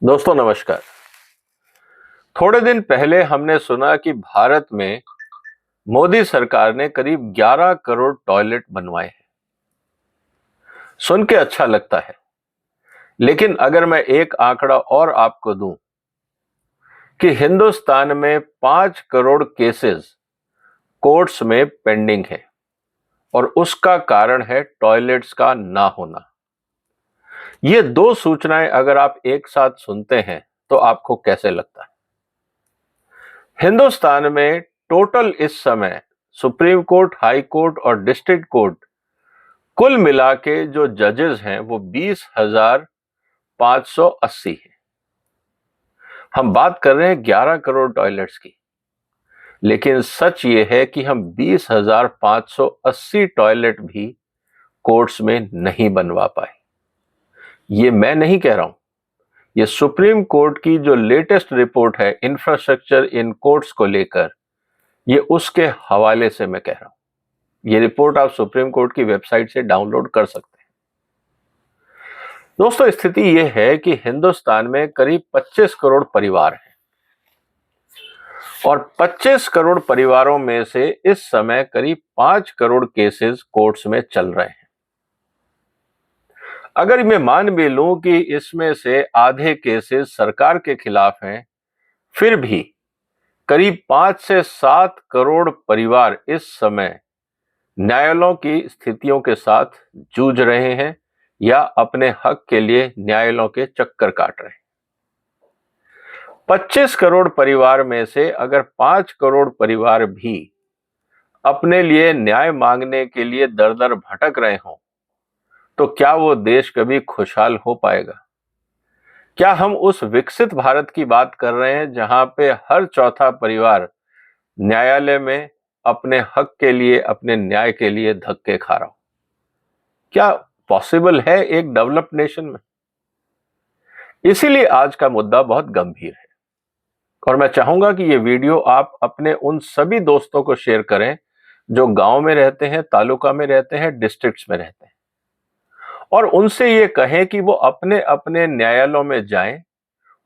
दोस्तों नमस्कार। थोड़े दिन पहले हमने सुना कि भारत में मोदी सरकार ने करीब 11 करोड़ टॉयलेट बनवाए हैं। सुन के अच्छा लगता है, लेकिन अगर मैं एक आंकड़ा और आपको दूं कि हिंदुस्तान में 5 करोड़ केसेस कोर्ट्स में पेंडिंग है और उसका कारण है टॉयलेट्स का ना होना। ये दो सूचनाएं अगर आप एक साथ सुनते हैं तो आपको कैसे लगता है? हिंदुस्तान में टोटल इस समय सुप्रीम कोर्ट, हाई कोर्ट और डिस्ट्रिक्ट कोर्ट कुल मिला के जो जजेस हैं वो 20,580 हैं। हम बात कर रहे हैं 11 करोड़ टॉयलेट्स की, लेकिन सच ये है कि हम 20,580 टॉयलेट भी कोर्ट्स में नहीं बनवा पाए। ये मैं नहीं कह रहा हूं, ये सुप्रीम कोर्ट की जो लेटेस्ट रिपोर्ट है इंफ्रास्ट्रक्चर इन कोर्ट्स को लेकर, ये उसके हवाले से मैं कह रहा हूं। ये रिपोर्ट आप सुप्रीम कोर्ट की वेबसाइट से डाउनलोड कर सकते हैं। दोस्तों, स्थिति यह है कि हिंदुस्तान में करीब 25 करोड़ परिवार हैं और 25 करोड़ परिवारों में से इस समय करीब 5 करोड़ केसेस कोर्ट्स में चल रहे हैं। अगर मैं मान भी लूं कि इसमें से आधे केसेस सरकार के खिलाफ हैं, फिर भी करीब 5 से 7 करोड़ परिवार इस समय न्यायालयों की स्थितियों के साथ जूझ रहे हैं या अपने हक के लिए न्यायालयों के चक्कर काट रहे हैं। 25 करोड़ परिवार में से अगर 5 करोड़ परिवार भी अपने लिए न्याय मांगने के लिए दर दर भटक रहे हों, तो क्या वो देश कभी खुशहाल हो पाएगा? क्या हम उस विकसित भारत की बात कर रहे हैं जहां पे हर चौथा परिवार न्यायालय में अपने हक के लिए, अपने न्याय के लिए धक्के खा रहा हो? क्या पॉसिबल है एक डेवलप्ड नेशन में? इसीलिए आज का मुद्दा बहुत गंभीर है और मैं चाहूंगा कि ये वीडियो आप अपने उन सभी दोस्तों को शेयर करें जो गांव में रहते हैं, तालुका में रहते हैं, डिस्ट्रिक्ट्स में रहते हैं, और उनसे ये कहें कि वो अपने अपने न्यायालयों में जाएं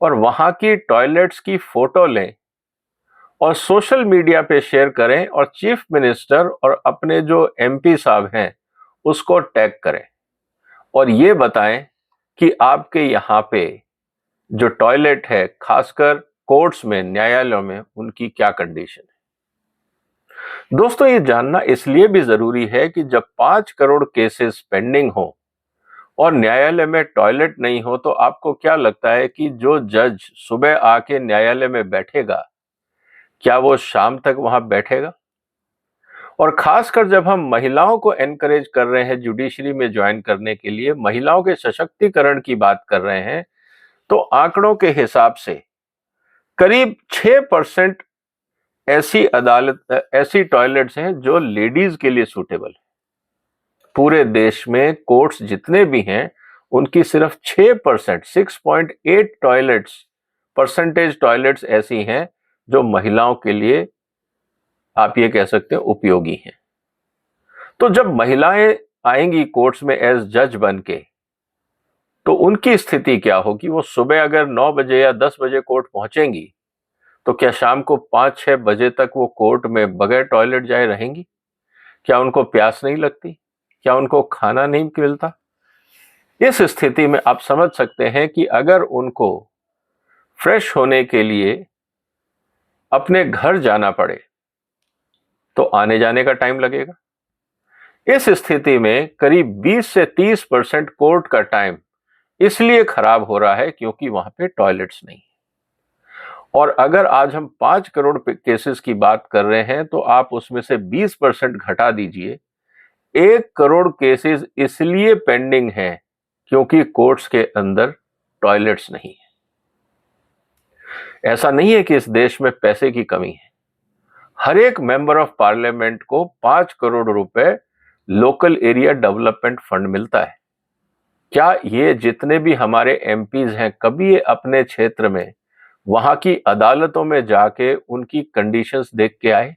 और वहां की टॉयलेट्स की फोटो लें और सोशल मीडिया पे शेयर करें और चीफ मिनिस्टर और अपने जो एमपी साहब हैं उसको टैग करें और ये बताएं कि आपके यहाँ पे जो टॉयलेट है, खासकर कोर्ट्स में, न्यायालयों में, उनकी क्या कंडीशन है। दोस्तों, ये जानना इसलिए भी जरूरी है कि जब 5 करोड़ केसेस पेंडिंग हो और न्यायालय में टॉयलेट नहीं हो, तो आपको क्या लगता है कि जो जज सुबह आके न्यायालय में बैठेगा, क्या वो शाम तक वहां बैठेगा? और खासकर जब हम महिलाओं को एनकरेज कर रहे हैं जुडिशरी में ज्वाइन करने के लिए, महिलाओं के सशक्तिकरण की बात कर रहे हैं, तो आंकड़ों के हिसाब से करीब 6% ऐसी टॉयलेट्स हैं जो लेडीज के लिए सूटेबल है। पूरे देश में कोर्ट्स जितने भी हैं उनकी सिर्फ 6%, 6.8 टॉयलेट्स ऐसी हैं जो महिलाओं के लिए, आप ये कह सकते हैं, उपयोगी हैं। तो जब महिलाएं आएंगी कोर्ट्स में एज जज बन के, तो उनकी स्थिति क्या होगी? वो सुबह अगर 9 बजे या 10 बजे कोर्ट पहुंचेंगी, तो क्या शाम को 5-6 बजे तक वो कोर्ट में बगैर टॉयलेट जाए रहेंगी? क्या उनको प्यास नहीं लगती? क्या उनको खाना नहीं मिलता? इस स्थिति में आप समझ सकते हैं कि अगर उनको फ्रेश होने के लिए अपने घर जाना पड़े तो आने जाने का टाइम लगेगा। इस स्थिति में करीब 20 से 30% कोर्ट का टाइम इसलिए खराब हो रहा है क्योंकि वहां पे टॉयलेट्स नहीं। और अगर आज हम 5 करोड़ केसेस की बात कर रहे हैं तो आप उसमें से 20% घटा दीजिए, 1 करोड़ केसेस इसलिए पेंडिंग हैं क्योंकि कोर्ट्स के अंदर टॉयलेट्स नहीं है। ऐसा नहीं है कि इस देश में पैसे की कमी है। हर एक मेंबर ऑफ पार्लियामेंट को 5 करोड़ रुपए लोकल एरिया डेवलपमेंट फंड मिलता है। क्या ये जितने भी हमारे एमपीज हैं कभी ये अपने क्षेत्र में वहां की अदालतों में जाके उनकी कंडीशंस देख के आए?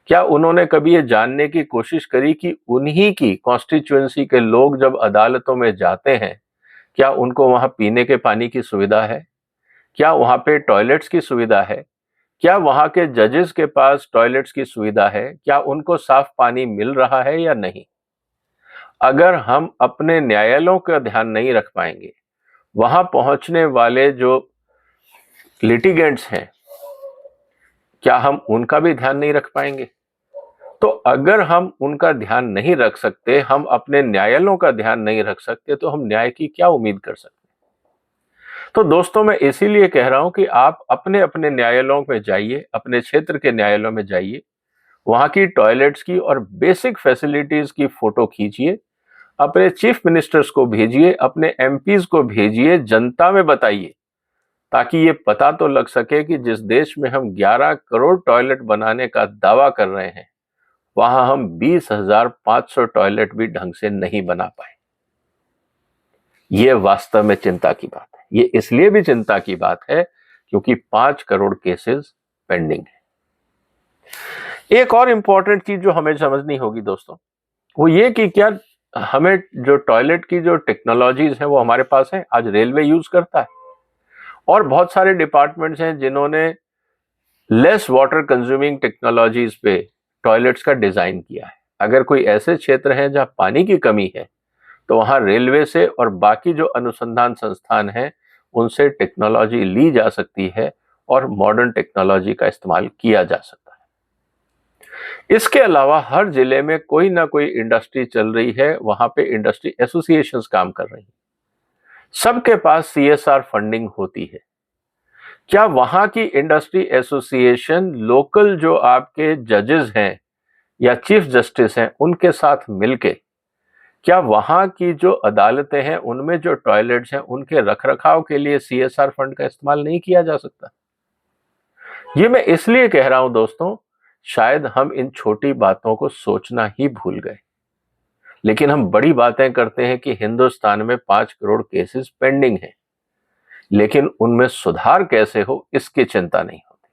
क्या उन्होंने कभी ये जानने की कोशिश करी कि उन्हीं की कॉन्स्टिट्यूएंसी के लोग जब अदालतों में जाते हैं, क्या उनको वहां पीने के पानी की सुविधा है? क्या वहां पे टॉयलेट्स की सुविधा है? क्या वहां के जजेस के पास टॉयलेट्स की सुविधा है? क्या उनको साफ पानी मिल रहा है या नहीं? अगर हम अपने न्यायालयों का ध्यान नहीं रख पाएंगे, वहां पहुंचने वाले जो लिटिगेंट्स हैं, क्या हम उनका भी ध्यान नहीं रख पाएंगे? तो अगर हम उनका ध्यान नहीं रख सकते, हम अपने न्यायालयों का ध्यान नहीं रख सकते, तो हम न्याय की क्या उम्मीद कर सकते? तो दोस्तों, मैं इसीलिए कह रहा हूं कि आप अपने अपने न्यायालयों में जाइए, अपने क्षेत्र के न्यायालयों में जाइए, वहां की टॉयलेट्स की और बेसिक फैसिलिटीज की फोटो खींचिए, अपने चीफ मिनिस्टर्स को भेजिए, अपने एमपीज को भेजिए, जनता में बताइए, ताकि ये पता तो लग सके कि जिस देश में हम 11 करोड़ टॉयलेट बनाने का दावा कर रहे हैं, वहां हम 20,500 टॉयलेट भी ढंग से नहीं बना पाए। ये वास्तव में चिंता की बात है। ये इसलिए भी चिंता की बात है क्योंकि 5 करोड़ केसेस पेंडिंग है। एक और इंपॉर्टेंट चीज जो हमें समझनी होगी दोस्तों, वो ये कि क्या हमें जो टॉयलेट की जो टेक्नोलॉजीज है वो हमारे पास है। आज रेलवे यूज करता है और बहुत सारे डिपार्टमेंट्स हैं जिन्होंने लेस वाटर कंज्यूमिंग टेक्नोलॉजीज पे टॉयलेट्स का डिजाइन किया है। अगर कोई ऐसे क्षेत्र हैं जहां पानी की कमी है, तो वहां रेलवे से और बाकी जो अनुसंधान संस्थान हैं उनसे टेक्नोलॉजी ली जा सकती है और मॉडर्न टेक्नोलॉजी का इस्तेमाल किया जा सकता है। इसके अलावा हर जिले में कोई ना कोई इंडस्ट्री चल रही है, वहां पे इंडस्ट्री एसोसिएशंस काम कर रही हैं, सबके पास सीएसआर फंडिंग होती है। क्या वहां की इंडस्ट्री एसोसिएशन लोकल जो आपके जजेस हैं या चीफ जस्टिस हैं उनके साथ मिलके, क्या वहां की जो अदालतें हैं उनमें जो टॉयलेट्स हैं उनके रखरखाव के लिए सीएसआर फंड का इस्तेमाल नहीं किया जा सकता? ये मैं इसलिए कह रहा हूं दोस्तों, शायद हम इन छोटी बातों को सोचना ही भूल गए, लेकिन हम बड़ी बातें करते हैं कि हिंदुस्तान में 5 करोड़ केसेस पेंडिंग हैं, लेकिन उनमें सुधार कैसे हो इसकी चिंता नहीं होती।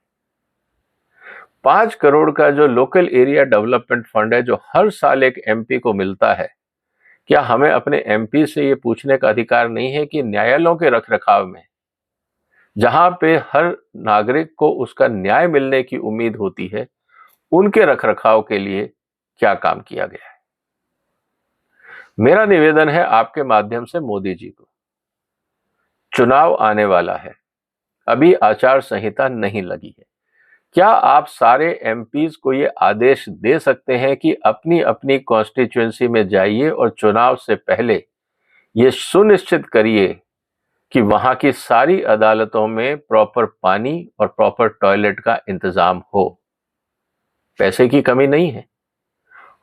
5 करोड़ का जो लोकल एरिया डेवलपमेंट फंड है जो हर साल एक एमपी को मिलता है, क्या हमें अपने एमपी से ये पूछने का अधिकार नहीं है कि न्यायालयों के रखरखाव में, जहां पे हर नागरिक को उसका न्याय मिलने की उम्मीद होती है, उनके रखरखाव के लिए क्या काम किया गया है? मेरा निवेदन है आपके माध्यम से मोदी जी को, चुनाव आने वाला है, अभी आचार संहिता नहीं लगी है, क्या आप सारे एमपीज को ये आदेश दे सकते हैं कि अपनी अपनी कॉन्स्टिट्यूएंसी में जाइए और चुनाव से पहले ये सुनिश्चित करिए कि वहां की सारी अदालतों में प्रॉपर पानी और प्रॉपर टॉयलेट का इंतजाम हो? पैसे की कमी नहीं है,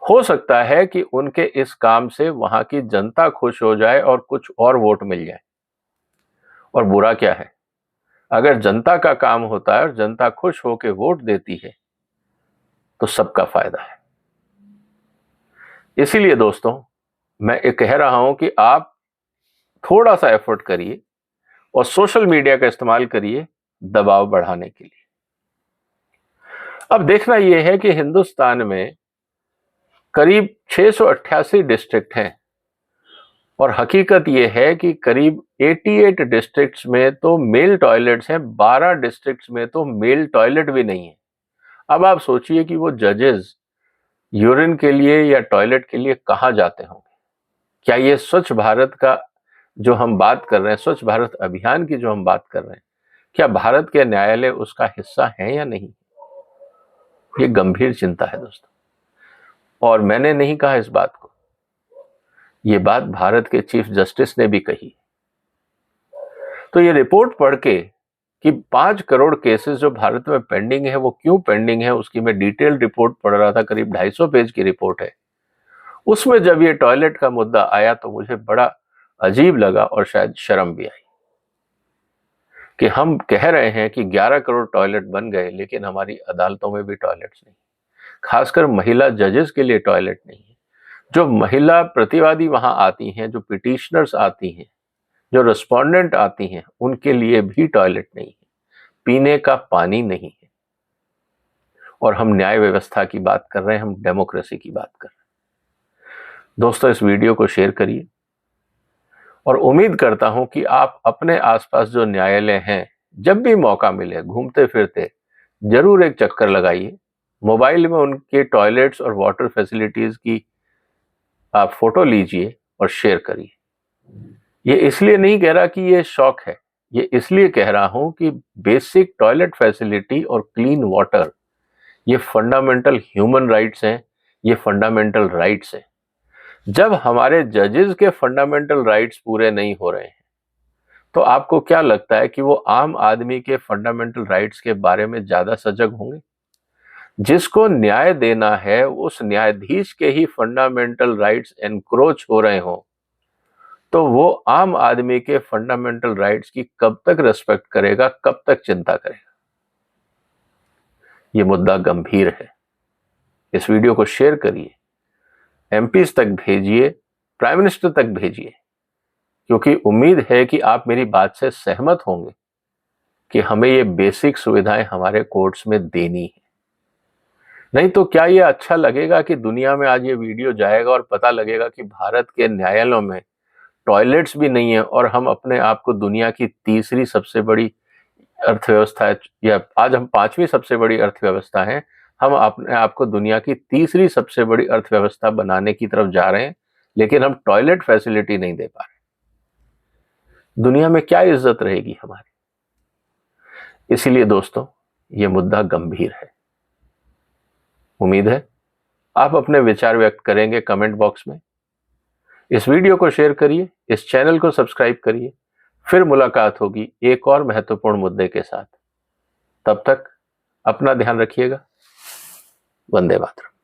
हो सकता है कि उनके इस काम से वहां की जनता खुश हो जाए और कुछ और वोट मिल जाए, और बुरा क्या है? अगर जनता का काम होता है और जनता खुश होकर वोट देती है तो सबका फायदा है। इसीलिए दोस्तों, मैं ये कह रहा हूं कि आप थोड़ा सा एफर्ट करिए और सोशल मीडिया का इस्तेमाल करिए दबाव बढ़ाने के लिए। अब देखना यह है कि हिंदुस्तान में करीब 688 डिस्ट्रिक्ट हैं और हकीकत यह है कि करीब 88 डिस्ट्रिक्ट्स में तो मेल टॉयलेट्स हैं, 12 डिस्ट्रिक्ट्स में तो मेल टॉयलेट भी नहीं है। अब आप सोचिए कि वो जजेस यूरिन के लिए या टॉयलेट के लिए कहां जाते होंगे? क्या ये स्वच्छ भारत का जो हम बात कर रहे हैं, स्वच्छ भारत अभियान की जो हम बात कर रहे हैं, क्या भारत के न्यायालय उसका हिस्सा है या नहीं? ये गंभीर चिंता है दोस्तों, और मैंने नहीं कहा इस बात को, ये बात भारत के चीफ जस्टिस ने भी कही। तो ये रिपोर्ट पढ़ के कि 5 करोड़ केसेस जो भारत में पेंडिंग है, वो क्यों पेंडिंग है, उसकी मैं डिटेल्ड रिपोर्ट पढ़ रहा था, करीब 250 पेज की रिपोर्ट है। उसमें जब ये टॉयलेट का मुद्दा आया तो मुझे बड़ा अजीब लगा और शायद शर्म भी आई कि हम कह रहे हैं कि 11 करोड़ टॉयलेट बन गए, लेकिन हमारी अदालतों में भी टॉयलेट्स नहीं, खासकर महिला जजेस के लिए टॉयलेट नहीं है। जो महिला प्रतिवादी वहां आती हैं, जो पिटिशनर्स आती हैं, जो रिस्पोंडेंट आती हैं, उनके लिए भी टॉयलेट नहीं है, पीने का पानी नहीं है। और हम न्याय व्यवस्था की बात कर रहे हैं, हम डेमोक्रेसी की बात कर रहे हैं। दोस्तों, इस वीडियो को शेयर करिए और उम्मीद करता हूं कि आप अपने आसपास जो न्यायालय हैं, जब भी मौका मिले घूमते फिरते जरूर एक चक्कर लगाइए। मोबाइल में उनके टॉयलेट्स और वाटर फैसिलिटीज की आप फोटो लीजिए और शेयर करिए। ये इसलिए नहीं कह रहा कि ये शौक है, ये इसलिए कह रहा हूं कि बेसिक टॉयलेट फैसिलिटी और क्लीन वाटर ये फंडामेंटल ह्यूमन राइट्स हैं, ये फंडामेंटल राइट्स हैं। जब हमारे जजेस के फंडामेंटल राइट्स पूरे नहीं हो रहे हैं, तो आपको क्या लगता है कि वो आम आदमी के फंडामेंटल राइट्स के बारे में ज्यादा सजग होंगे? जिसको न्याय देना है उस न्यायाधीश के ही फंडामेंटल राइट्स एनक्रोच हो रहे हों, तो वो आम आदमी के फंडामेंटल राइट्स की कब तक रिस्पेक्ट करेगा, कब तक चिंता करेगा? ये मुद्दा गंभीर है। इस वीडियो को शेयर करिए, एमपीज तक भेजिए, प्राइम मिनिस्टर तक भेजिए, क्योंकि उम्मीद है कि आप मेरी बात से सहमत होंगे कि हमें ये बेसिक सुविधाएं हमारे कोर्ट्स में देनी है। नहीं तो क्या ये अच्छा लगेगा कि दुनिया में आज ये वीडियो जाएगा और पता लगेगा कि भारत के न्यायालयों में टॉयलेट्स भी नहीं है और हम अपने आप को दुनिया की तीसरी सबसे बड़ी अर्थव्यवस्था, या आज हम 5वीं सबसे बड़ी अर्थव्यवस्था है, हम अपने आप को दुनिया की तीसरी सबसे बड़ी अर्थव्यवस्था बनाने की तरफ जा रहे हैं, लेकिन हम टॉयलेट फैसिलिटी नहीं दे पा रहे। दुनिया में क्या इज्जत रहेगी हमारी? इसीलिए दोस्तों, ये मुद्दा गंभीर है। उम्मीद है आप अपने विचार व्यक्त करेंगे कमेंट बॉक्स में। इस वीडियो को शेयर करिए, इस चैनल को सब्सक्राइब करिए। फिर मुलाकात होगी एक और महत्वपूर्ण मुद्दे के साथ। तब तक अपना ध्यान रखिएगा। वंदे मातरम।